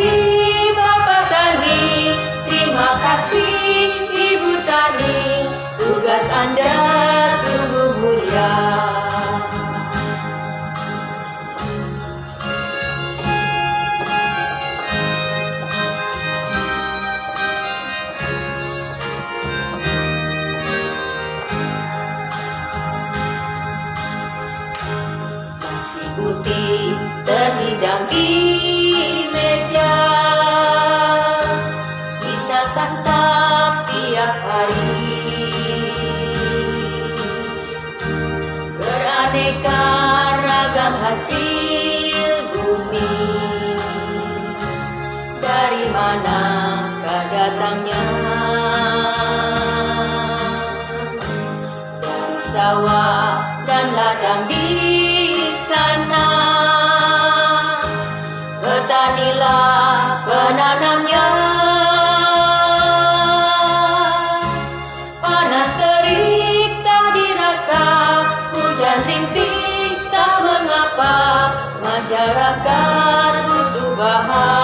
kasih Bapak Tani, terima kasih Ibu Tani, tugas Anda sungguh mulia. Nasi putih terhidang di meja, kita santap tiap hari. Beraneka ragam hasil bumi, dari manakah datangnya? Dari sawah dan ladang di sana, petanilah penanamnya. Panas terik tak dirasa, hujan rintik tak mengapa, masyarakat butuh bahan.